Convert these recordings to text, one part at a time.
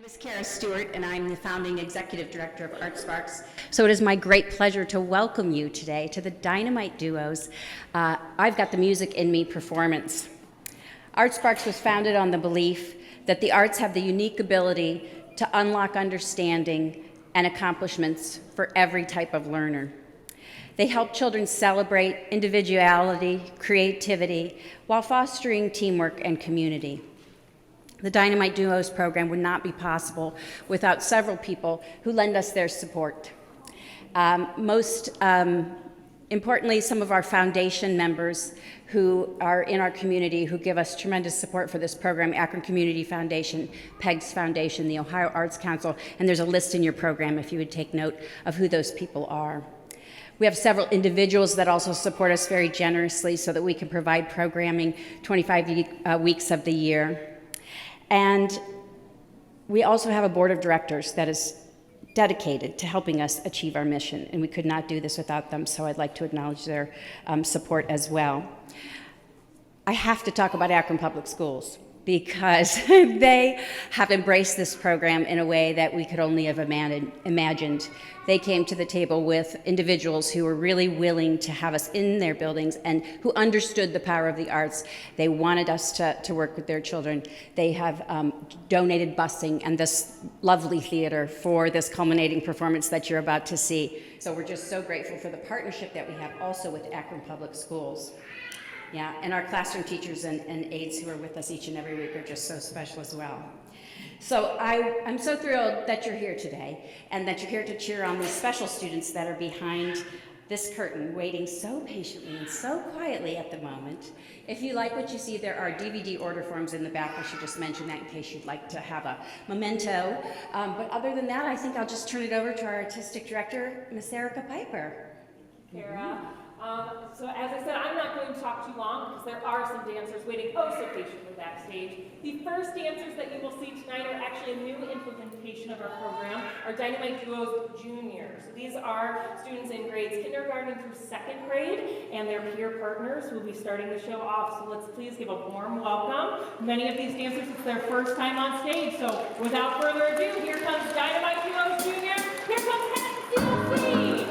name is Kara Stewart, and I'm the founding executive director of ArtSparks. So it is my great pleasure to welcome you today to the Dynamite Duos I've Got the Music in Me performance. ArtSparks was founded on the belief that the arts have the unique ability to unlock understanding and accomplishments for every type of learner. They help children celebrate individuality, creativity, while fostering teamwork and community. The Dynamite Duos program would not be possible without several people who lend us their support. Most importantly, some of our foundation members who are in our community who give us tremendous support for this program: Akron Community Foundation, PEGS Foundation, the Ohio Arts Council, and there's a list in your program if you would take note of who those people are. We have several individuals that also support us very generously so that we can provide programming 25 weeks of the year. And we also have a board of directors that is dedicated to helping us achieve our mission, and we could not do this without them, so I'd like to acknowledge their support as well. I have to talk about Akron Public Schools because they have embraced this program in a way that we could only have imagined. They came to the table with individuals who were really willing to have us in their buildings and who understood the power of the arts. They wanted us to work with their children. They have donated busing and this lovely theater for this culminating performance that you're about to see. So we're just so grateful for the partnership that we have also with Akron Public Schools. Yeah, and our classroom teachers and aides who are with us each and every week are just so special as well. So I'm so thrilled that you're here today and that you're here to cheer on these special students that are behind this curtain, waiting so patiently and so quietly at the moment. If you like what you see, there are DVD order forms in the back. I should just mention that in case you'd like to have a memento. But other than that, I think I'll just turn it over to our artistic director, Miss Erica Piper. Kara. So as I said, I'm not going to talk too long because there are some dancers waiting so patiently backstage. The first dancers that you will see tonight are actually a new implementation of our program, our Dynamite Duos Juniors. These are students in grades kindergarten through second grade, and their peer partners who will be starting the show off. So let's please give a warm welcome. Many of these dancers, it's their first time on stage. So without further ado, here comes Dynamite Duos Juniors. Here comes Hennessy.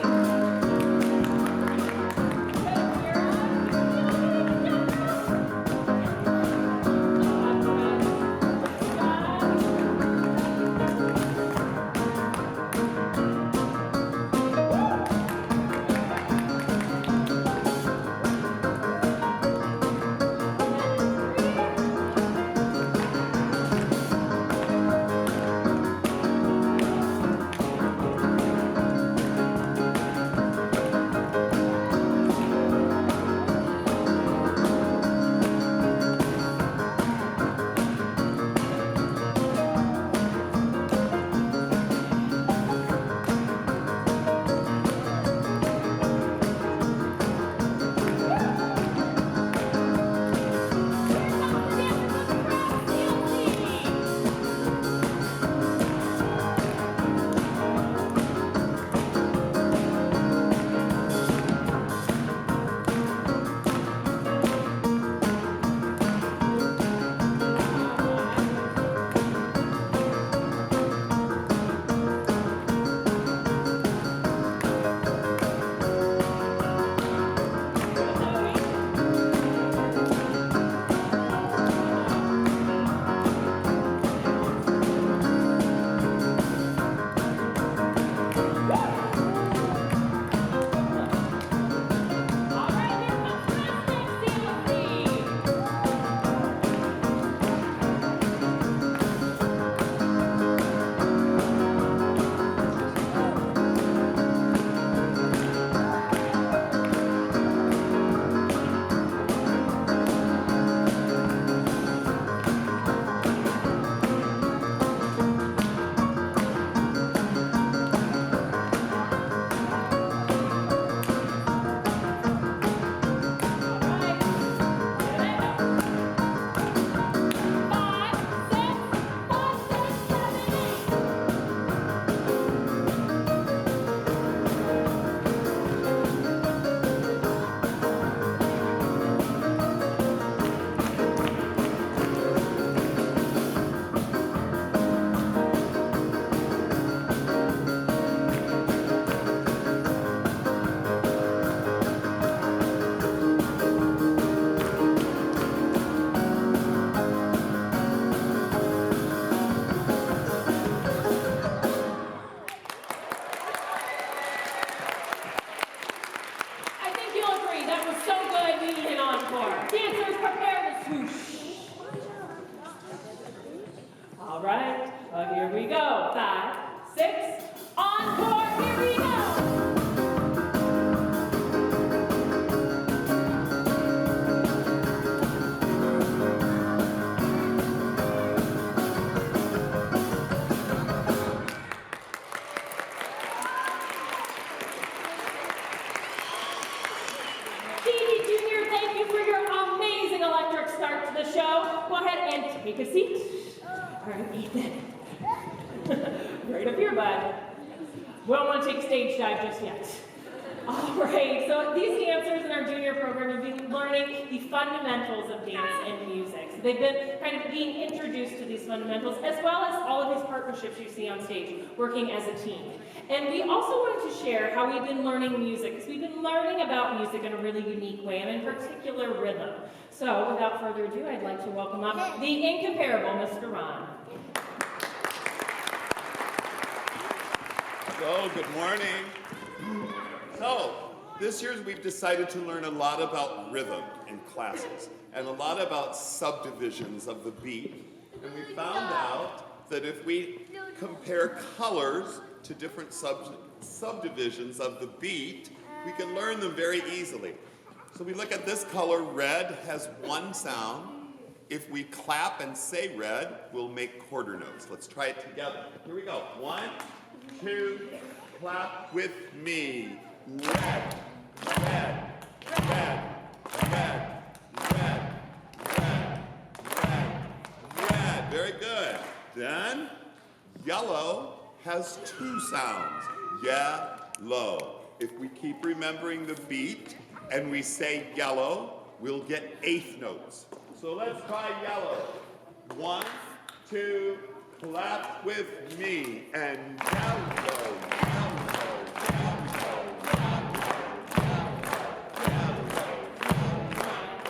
right. Here we go. 5, 6. Encore. Here we go. Gigi Jr., thank you for your amazing electric start to the show. Go ahead and take a seat. All right, Ethan. Right up here, bud. We don't want to take a stage dive just yet. All right, so these dancers in our junior program have been learning the fundamentals of dance and music. So they've been kind of being introduced to these fundamentals, as well as all of these partnerships you see on stage, working as a team. And we also wanted to share how we've been learning music, because we've been learning about music in a really unique way, and in particular rhythm. So without further ado, I'd like to welcome up the incomparable Mr. Ron. So, good morning. So, this year we've decided to learn a lot about rhythm in classes and a lot about subdivisions of the beat. And we found out that if we compare colors to different subdivisions of the beat, we can learn them very easily. So we look at this color, red has one sound. If we clap and say red, we'll make quarter notes. Let's try it together. Here we go. 1, 2, clap with me. Red, red, red, red, red, red, red, red. Very good. Then, yellow has 2 sounds. Yellow. If we keep remembering the beat and we say yellow, we'll get eighth notes. So let's try yellow. 1, 2, clap with me. And yellow,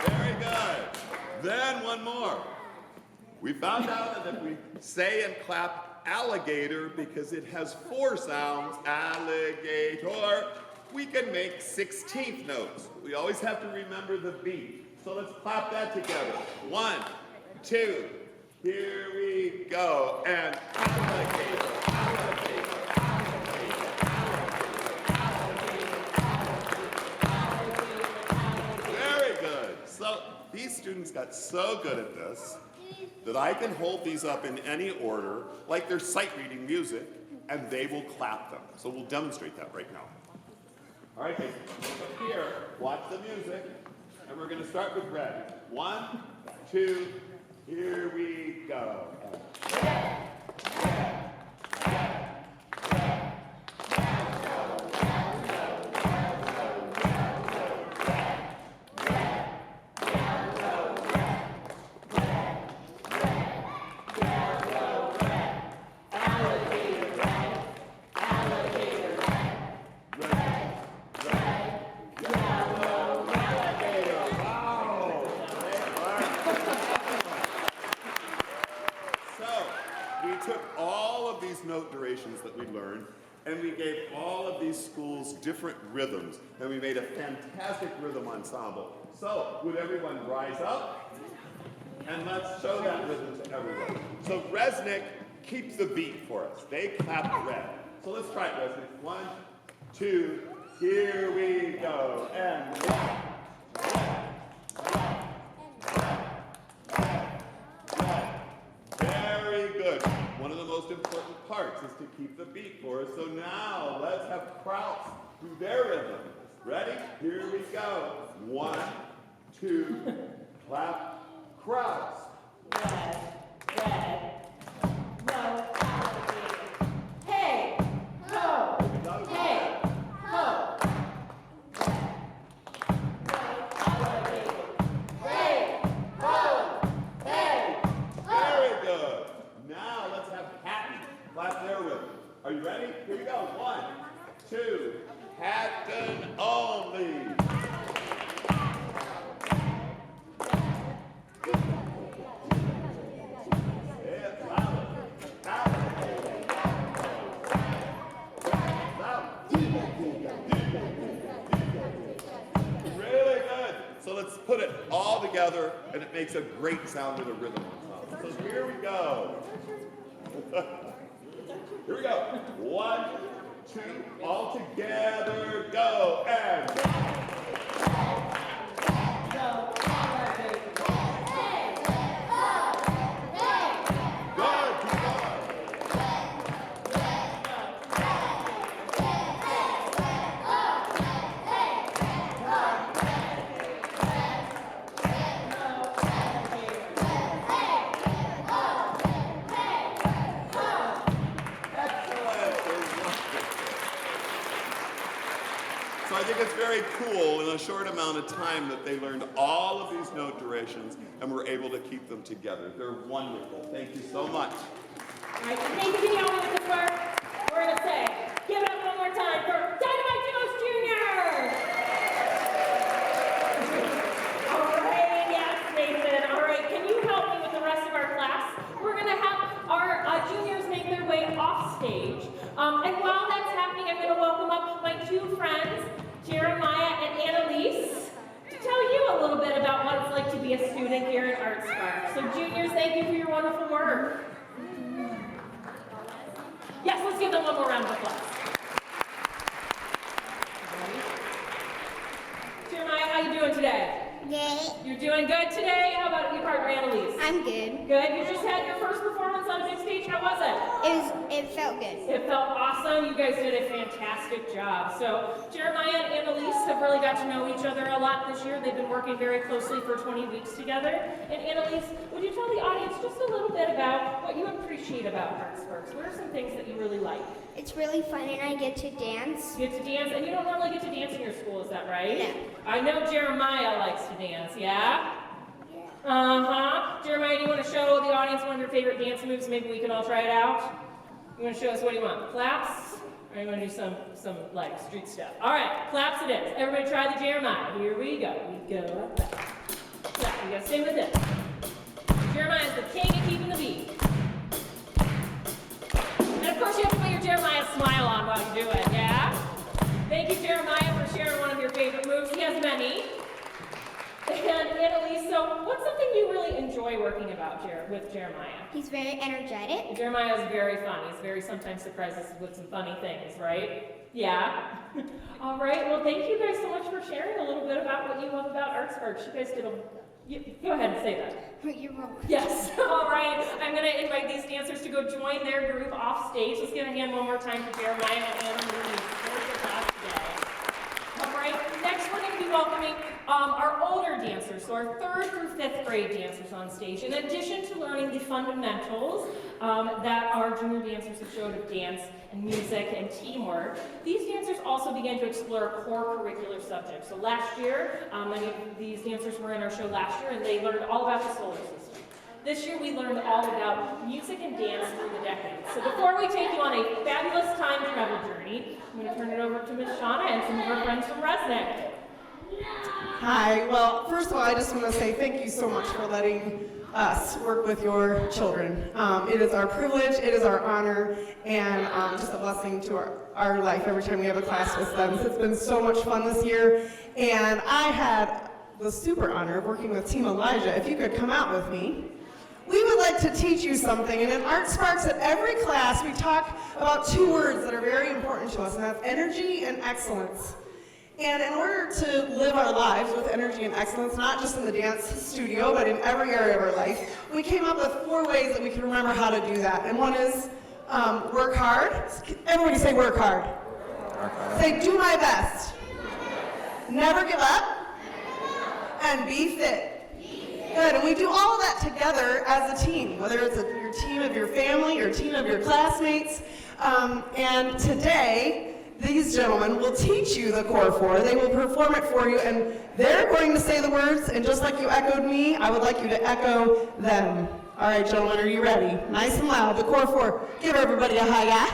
Very good. Then one more. We found out that if we say and clap alligator, because it has 4 sounds, alligator, we can make 16th notes. We always have to remember the beat. So let's clap that together. 1, 2, here we go. And alligator, alligator, alligator, alligator. Very good. So these students got so good at this that I can hold these up in any order, like they're sight reading music, and they will clap them. So we'll demonstrate that right now. All right, guys, look here, watch the music, and we're gonna start with red. 1, 2, here we go. Note durations that we learned, and we gave all of these schools different rhythms, and we made a fantastic rhythm ensemble. So, would everyone rise up? And let's show that rhythm to everyone. So, Resnick keeps the beat for us. They clap red. So let's try it, Resnick. 1, 2, here we go. And 1. One of the most important parts is to keep the beat for us. So now let's have Krauts do their rhythm. Ready? Here we go. 1, 2, clap, Krauts. Red, red, no alligator. Hey, ho, hey, ho. No alligator. Hey, ho, hey. Very good. Now let's have Hatton clap their rhythm. Are you ready? Here we go. 1, 2, Hatton only. It's loud. Really good. So let's put it all together, and it makes a great sound with a rhythm ensemble. So here we go. Here we go. 1, 2, all together, go, and go. Good, keep going. So I think it's very cool in a short amount of time that they learned all of these note durations and were able to keep them together. They're wonderful. Thank you so much. All right, thank you, y'all, with this work. We're going to say, give it up one more time for Dynamite Duos Jr. All right, yes, Nathan. All right, can you help me with the rest of our class? We're going to have our juniors make their way off stage. And while that's happening, I'm going to welcome up my two friends, Jeremiah and Annalise, to tell you a little bit about what it's like to be a student here at Art Spark. So juniors, thank you for your wonderful work. Yes, let's give them one more round of applause. Jeremiah, how you doing today? Good. You're doing good today? How about your partner, Annalise? I'm good. Good. You just had your first performance on a big stage. How was it? It felt good. It felt awesome. You guys did a fantastic job. So Jeremiah and Annalise have really got to know each other a lot this year. They've been working very closely for 20 weeks together. And Annalise, would you tell the audience just a little bit about what you appreciate about Art Sparks? What are some things that you really like? It's really fun and I get to dance. You get to dance, and you don't normally get to dance in your school, is that right? No. I know Jeremiah likes to dance, yeah? Uh-huh. Jeremiah, do you want to show the audience one of your favorite dance moves? Maybe we can all try it out? You want to show us what do you want? Claps? Or you want to do some like street stuff? All right, claps it is. Everybody try the Jeremiah. Here we go. We go up back. Clap. You gotta stay with it. Jeremiah's the king of keeping the beat. And of course you have to put your Jeremiah smile on while you do it, yeah? Thank you, Jeremiah, for sharing one of your favorite moves. He has many. And Annalise, so what's something you really enjoy working about with Jeremiah? He's very energetic. Jeremiah is very fun. He's very sometimes surprised us with some funny things, right? Yeah. All right. Well, thank you guys so much for sharing a little bit about what you love about Art Sparks. You guys did go ahead and say that. You're welcome. Yes. All right. I'm going to invite these dancers to go join their group off stage. Let's give a hand one more time for Jeremiah and Annalise. All right. Next, we're going to be welcoming our older dancers, so our 3rd through 5th grade dancers on stage. In addition to learning the fundamentals that our junior dancers have showed of dance and music and teamwork, these dancers also began to explore core curricular subjects. So last year, many of these dancers were in our show last year, and they learned all about the solar system. This year, we learned all about music and dance through the decades. So before we take you on a fabulous time travel journey, I'm going to turn it over to Miss Shauna and some of her friends from Resnick. Hi, well, first of all, I just want to say thank you so much for letting us work with your children. It is our privilege, it is our honor, and just a blessing to our life every time we have a class with them. So it's been so much fun this year, and I had the super honor of working with Team Elijah. If you could come out with me. We would like to teach you something, and in Art Sparks at every class we talk about 2 words that are very important to us, and that's energy and excellence. And in order to live our lives with energy and excellence, not just in the dance studio, but in every area of our life, we came up with 4 ways that we can remember how to do that. And one is work hard. Everybody say work hard. Say do my best. Never give up. And be fit. Good, and we do all of that together as a team, whether it's your team of your family, your team of your classmates. And today, these gentlemen will teach you the core 4. They will perform it for you, and they're going to say the words, and just like you echoed me, I would like you to echo them. All right, gentlemen, are you ready? Nice and loud, the core 4. Give everybody a hi-ya.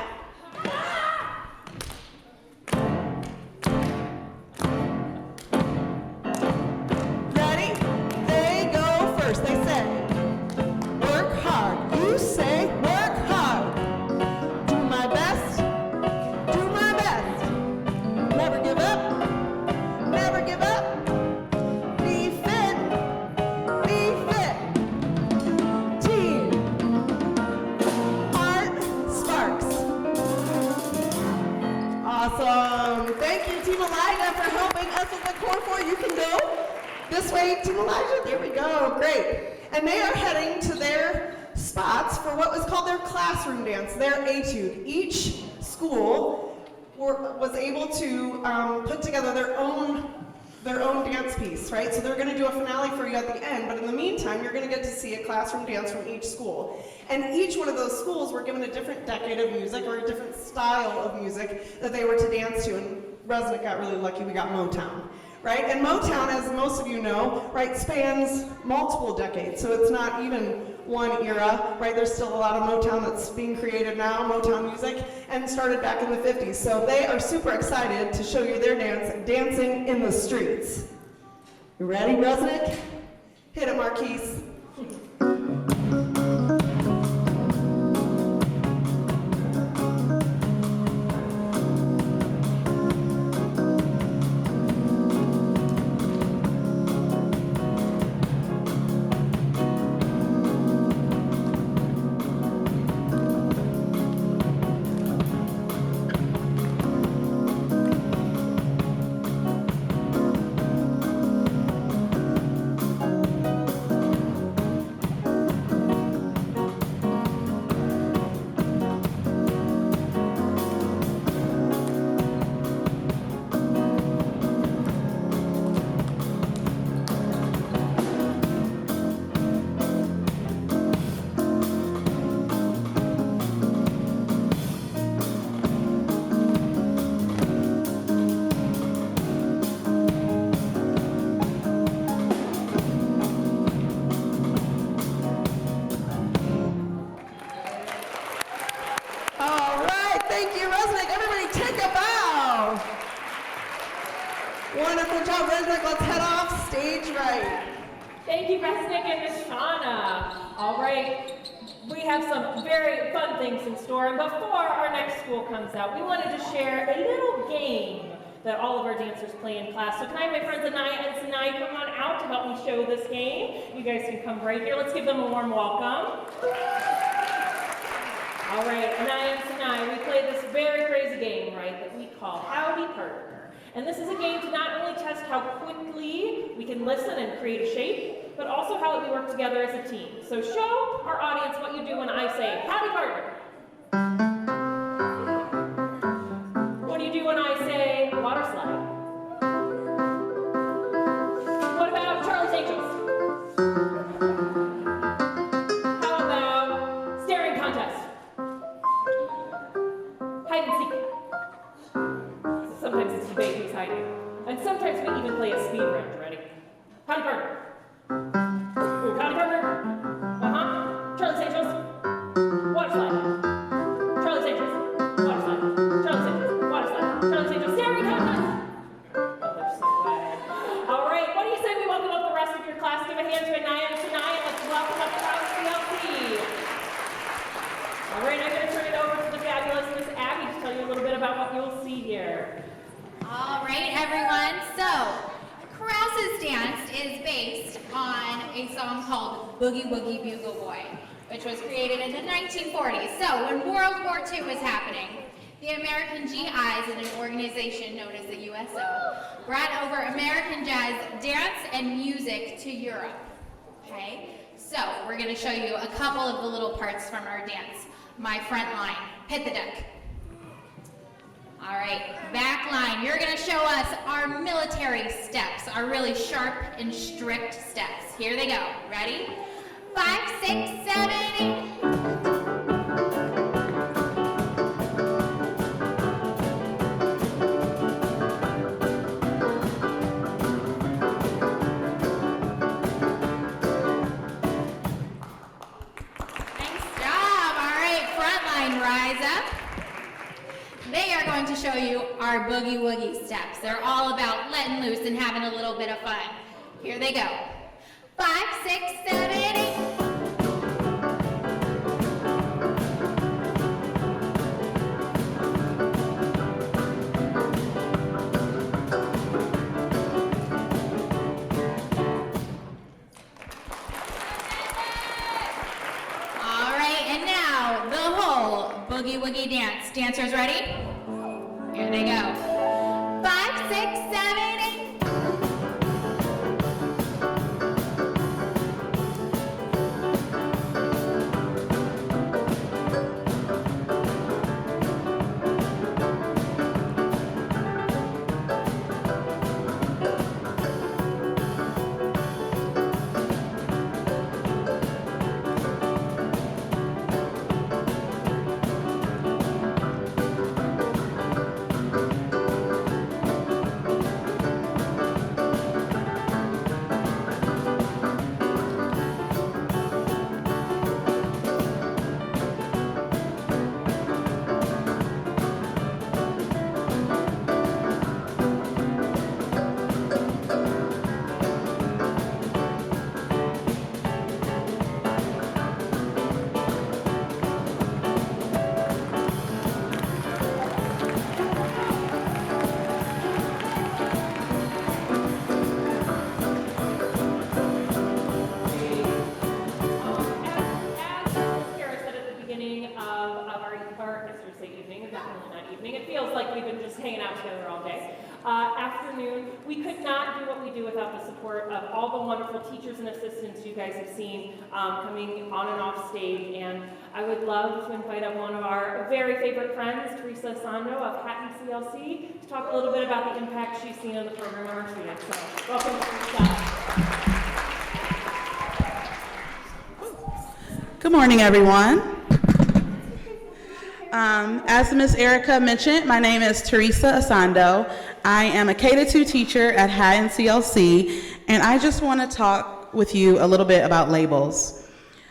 Ready? They go first. They say, work hard. You say, work hard. Do my best. Do my best. Never give up. Never give up. Be fit. Be fit. Team. Art Sparks. Elijah for helping us with the Core 4. You can go this way, Team Elijah. There we go. Great. And they are heading to their spots for what was called their classroom dance, their etude. Each school was able to put together their own dance piece, right? So they're going to do a finale for you at the end, but in the meantime, you're going to get to see a classroom dance from each school. And each one of those schools were given a different decade of music or a different style of music that they were to dance to. And Resnick got really lucky, we got Motown, right? And Motown, as most of you know, right, spans multiple decades. So it's not even one era, right? There's still a lot of Motown that's being created now, Motown music, and started back in the 50s. So they are super excited to show you their dance, Dancing in the Streets. You ready, Resnick? Hit it, Marquise. Thank you, Resnick. Everybody take a bow. Wonderful job, Resnick. Let's head off stage right. Thank you, Resnick and Miss Shauna. All right, we have some very fun things in store. And before our next school comes out, we wanted to share a little game that all of our dancers play in class. So can I have my friends Anaya and Sinai come on out to help me show this game? You guys can come right here. Let's give them a warm welcome. All right, Anaya and Sinai, we play this very crazy game, right, that we call Howdy Partner. And this is a game to not only test how quickly we can listen and create a shape, but also how we work together as a team. So show our audience what you do when I say Howdy Partner. What do you do when I say water slide? What about Charlie's Angels? How about staring contest? Hide and seek. Sometimes it's debate who's hiding. And sometimes we even play a speed round. Ready? Howdy partner. Ooh, howdy partner. Uh-huh. Charlie's Angels. Water slide. Charlie's Angels. Water slide. Charlie's Angels. Water slide. Charlie's Angels. Staring contest. Oh, they're so glad. All right, what do you say we welcome up the rest of your class? Give a hand to Anaya and Sinai, and let's welcome up Charles CLC. All right, I'm going to turn it over to the fabulous Miss Abby to tell you a little bit about what you'll see here. All right, everyone. So, Krause's dance is based on a song called Boogie Woogie Bugle Boy, which was created in the 1940s. So, when World War II was happening, the American GIs in an organization known as the USO brought over American jazz dance and music to Europe. Okay? So, we're going to show you a couple of the little parts from our dance. My front line, hit the deck. All right, back line, you're gonna show us our military steps, our really sharp and strict steps. Here they go, ready? 5, 6, 7, 8. Rise up. They are going to show you our boogie woogie steps. They're all about letting loose and having a little bit of fun. Here they go. 5, 6, 7, 8. Boogie Woogie dance. Dancers ready? Here they go. 5, 6, 7, 8. As Kara said at the beginning of our, I should say evening, it's definitely not evening. It feels like we've been just hanging out together all day. Afternoon, we could not do what we do without the support of all the wonderful teachers and assistants you guys have seen coming on and off stage. And I would love to invite up one of our very favorite friends, Teresa Asando of Hatton CLC, to talk a little bit about the impact she's seen on the program of our students. So, welcome, Teresa. Good morning, everyone. As Ms. Erica mentioned, my name is Teresa Asando. I am a K-2 teacher at Hatton CLC, and I just want to talk with you a little bit about labels.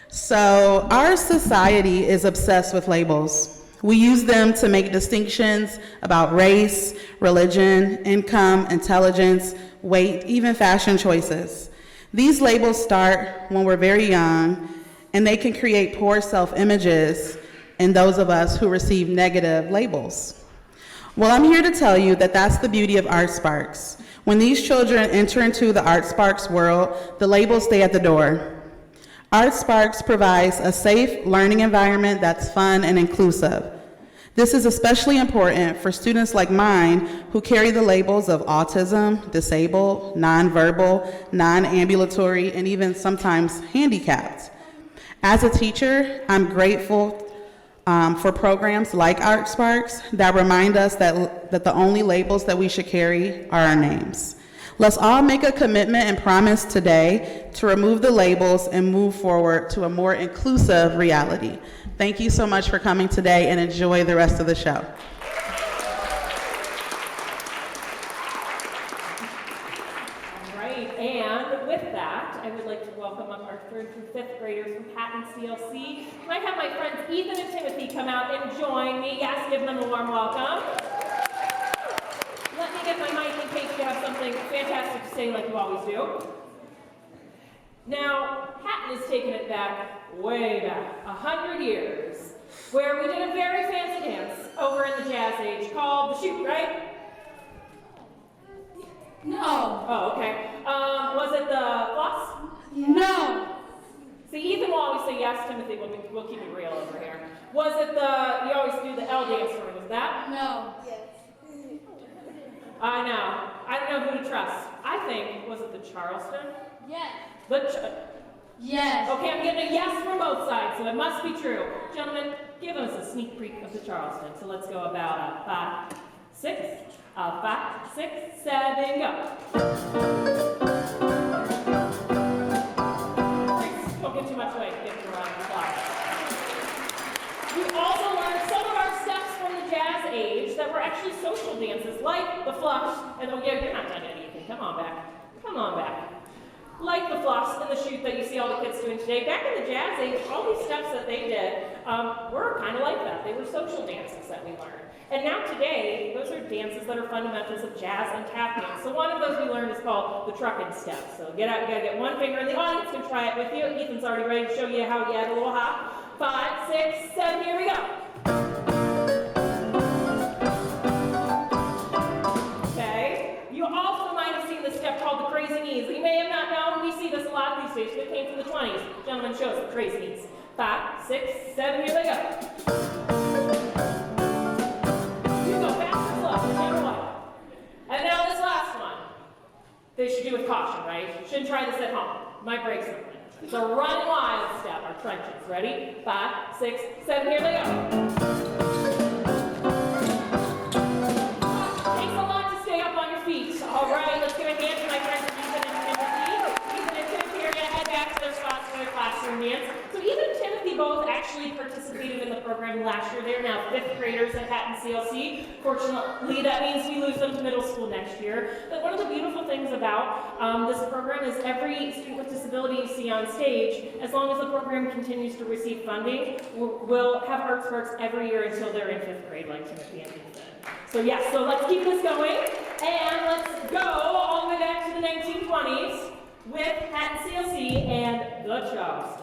So, our society is obsessed with labels. We use them to make distinctions about race, religion, income, intelligence, weight, even fashion choices. These labels start when we're very young, and they can create poor self-images in those of us who receive negative labels. Well, I'm here to tell you that that's the beauty of Art Sparks. When these children enter into the Art Sparks world, the labels stay at the door. Art Sparks provides a safe learning environment that's fun and inclusive. This is especially important for students like mine who carry the labels of autism, disabled, nonverbal, non-ambulatory, and even sometimes handicapped. As a teacher, I'm grateful for programs like Art Sparks that remind us that the only labels that we should carry are our names. Let's all make a commitment and promise today to remove the labels and move forward to a more inclusive reality. Thank you so much for coming today, and enjoy the rest of the show. All right, and with that, I would like to welcome up our 3rd through 5th graders from Hatton CLC. Can I have my friends Ethan and Timothy come out and join me? Yes, give them a warm welcome. Let me get my mic in case you have something fantastic to say like you always do. Now, Hatton has taken it back, way back, 100 years, where we did a very fancy dance over in the Jazz Age called the Shoot, right? No. Oh, okay. Was it the floss? No. See, Ethan will always say yes, Timothy, we'll keep it real over here. Was it you always do the L dance for me, was that? No. I know. I don't know who to trust. I think, was it the Charleston? Yes. Okay, Yes. I'm getting a yes from both sides, so it must be true. Gentlemen, give us a sneak peek of the Charleston. So let's go about 5, 6, 5, 6, 7, go. Don't give too much away. Give it a round of applause. We also learned some of our steps from the Jazz Age that were actually social dances, like the flush. And oh yeah, you're not done yet, Ethan. Come on back. Come on back. Like the floss and the shoot that you see all the kids doing today. Back in the Jazz Age, all these steps that they did were kind of like that. They were social dances that we learned. And now today, those are dances that are fundamentals of jazz and tap dance. So one of those we learned is called the truckin' step. So get out, you gotta get one finger in the audience can try it with you. Ethan's already ready to show you how you add a little hop. 5, 6, 7, here we go. Okay. You also might have seen this step called the crazy knees. You may have not known, we see this a lot these days, but it came from the 20s. Gentlemen, show us the crazy knees. 5, 6, 7, here they go. You go fast or slow, whichever one. And now break something. It's a run wild step, our crunches. Ready? 5, 6, 7, here they go. Takes a lot to stay up on your feet. All right, let's give a hand to my friends Ethan and Timothy. Ethan and Timothy are gonna head back to their spots for their classroom dance. So Ethan and Timothy both actually participated in the program last year. They're now 5th graders at Hatton CLC. Fortunately, that means we lose them to middle school next year. But one of the beautiful things about this program is every student with disability you see on stage, as long as the program continues to receive funding, we'll have Art Sparks every year until they're in 5th grade, like Timothy and Ethan. So yes, so let's keep this going, and let's go all the way back to the 1920s with Hatton CLC and the Charleston.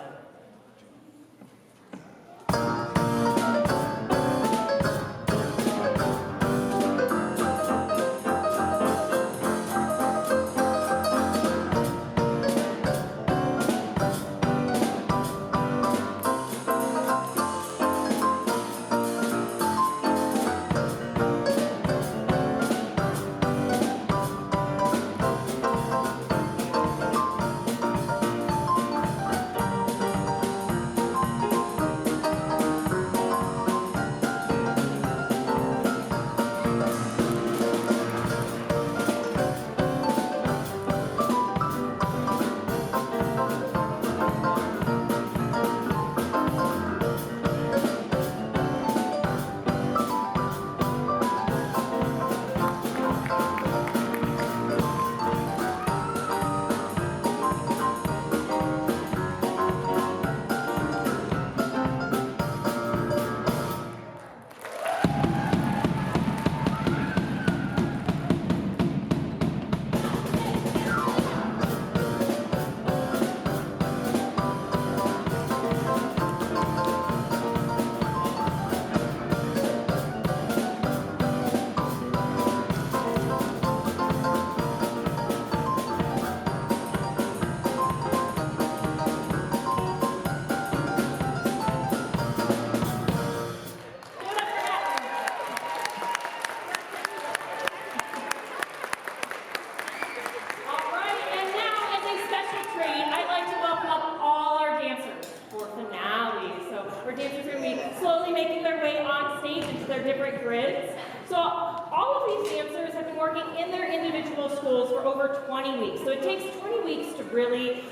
So it takes 20 weeks to really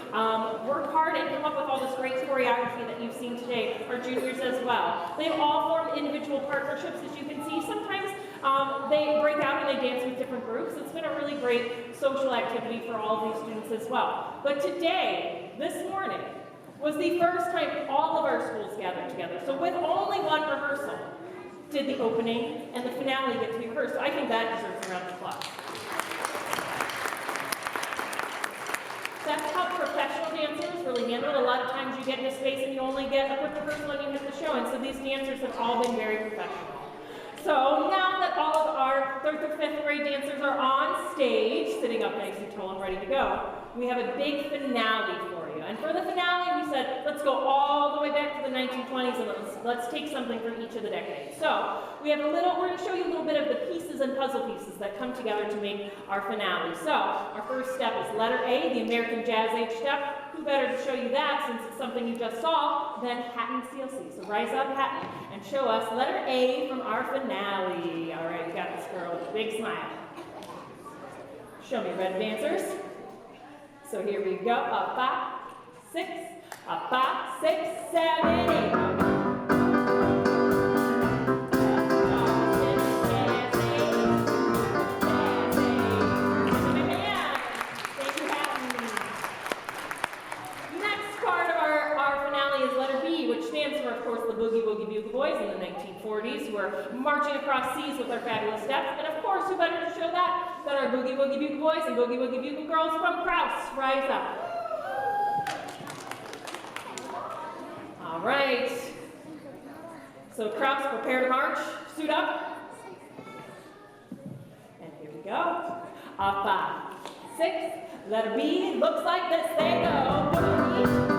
work hard and come up with all this great choreography that you've seen today, our juniors as well. They've all formed individual partnerships, as you can see. Sometimes they break out and they dance with different groups. It's been a really great social activity for all of these students as well. But today, this morning, was the first time all of our schools gathered together. So with only one rehearsal, did the opening and the finale get to be rehearsed. So I think that deserves a round of applause. That's how professional dancers really handle it. A lot of times you get in a space and you only get a quick rehearsal and you hit the show. And so these dancers have all been very professional. So now that all of our 3rd through 5th grade dancers are on stage, sitting up nice and tall and ready to go, we have a big finale for you. And for the finale, we said, let's go all the way back to the 1920s and let's take something from each of the decades. So we have we're going to show you a little bit of the pieces and puzzle pieces that come together to make our finale. So our first step is letter A, the American Jazz Age step. Who better to show you that, since it's something you just saw, than Hatton CLC. So rise up, Hatton, and show us letter A from our finale. All right, you got this girl with a big smile. Show me, red dancers. So here we go. A 5, 6, a 5, 6, 7, 8. Boogie Woogie Bugle Boys in the 1940s who are marching across seas with their fabulous steps. And of course, who better to show that than our Boogie Woogie Bugle Boys and Boogie Woogie Bugle Girls from Krause. Rise up. All right. So Krause, prepare to march. Suit up. And here we go. A 5, 6, letter B. Looks like this. There you go. Boogie.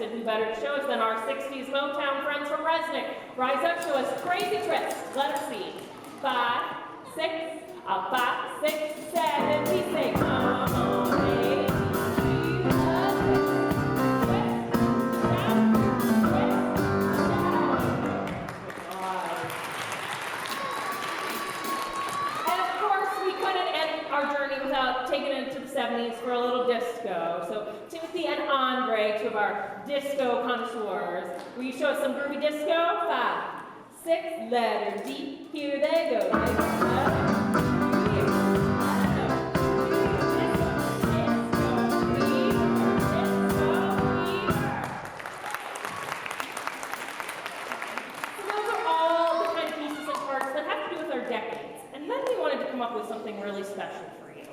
said, who better to show us than our 60s Motown friends from Resnick? Rise up, show us Crazy Twist. Let us see. 5, 6, 5, 6, 7, we say, come on, baby. Taking it to the 70s for a little disco. So Timothy and Andre, two of our disco connoisseurs. Will you show us some groovy disco? 5, 6, letter D. Here they go. Something really special for you.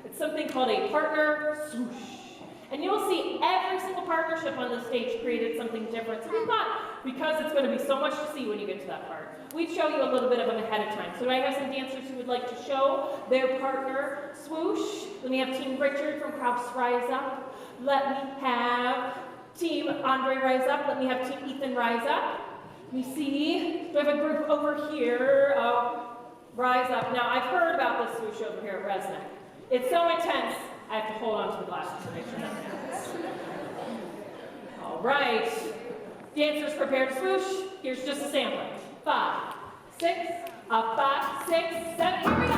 It's something called a partner swoosh. And you'll see every single partnership on the stage created something different. So we thought, because it's going to be so much to see when you get to that part, we'd show you a little bit of them ahead of time. So I have some dancers who would like to show their partner swoosh. Let me have Team Richard from Props Rise Up. Let me have Team Andre Rise Up. Let me have Team Ethan Rise Up. Let me see. Do I have a group over here? Rise Up. Now, I've heard about this swoosh over here at Resnick. It's so intense, I have to hold on to the glasses to make sure nothing happens. All right. Dancers prepare to swoosh. Here's just a sampling. 5, 6, 5, 6, 7. Here we go.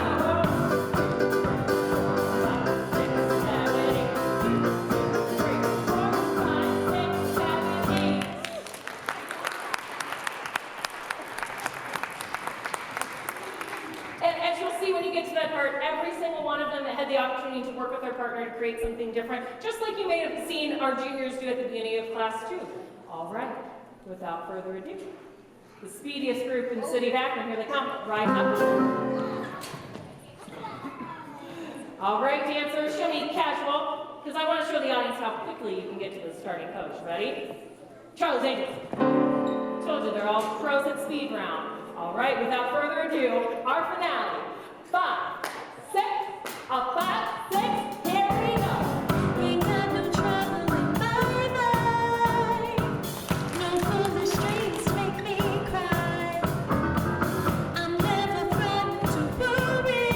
5, 6, 7, 8. 2, 3, 4, 5, 6, 7, 8. And as you'll see when you get to that part, every single one of them that had the opportunity to work with their partner to create something different, just like you may have seen our juniors do at the beginning of class 2. All right, without further ado, the speediest group in the city of Akron, here they come, rise up. All right, dancers, show me casual, because I want to show the audience how quickly you can get to the starting pose. Ready? Charlie's Angels. Told you, they're all pros at speed round. All right, without further ado, our finale. 5, 6, 5, 6, here we go. Ain't got no trouble in my mind. No foolish dreams make me cry. I'm never threatened to worry.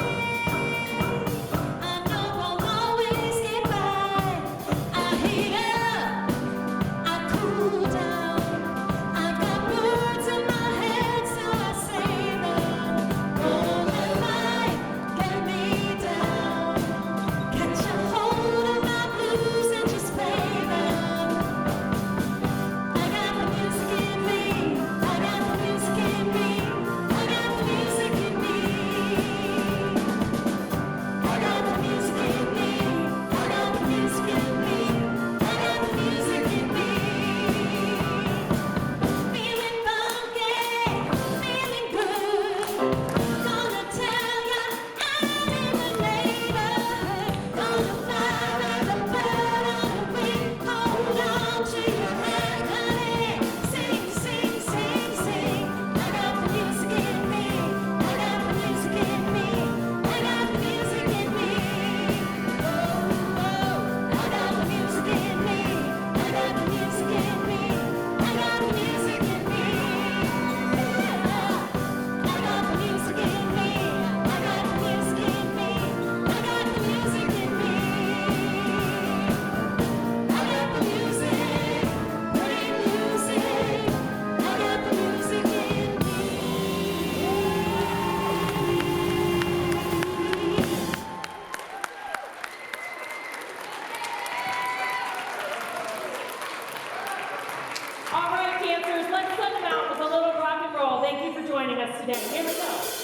I know I'll always get by. I heat up, I cool down. I've got words in my head, so I say them. Oh, my mind, get me down. Catch a hold of my blues and just play them. I got the music in me. I got the music in me. I got the music in me. I got the music in me. I got the music in me. I got the music in me. Feeling funky, feeling good. Gonna tell ya I'm in the neighborhood. Gonna fly like a bird on the wing. Hold on to your hand, honey. Sing, sing, sing, sing. I got the music in me. I got the music in me. I got the music in me. Oh, oh. I got the music in me. I got the music in me. I got the music in me. I got the music in me. I got the music in me. I got the music in me. I got the music, great music. I got the music in me. All right, dancers, let's let them out with a little rock and roll. Thank you for joining us today. Here we go.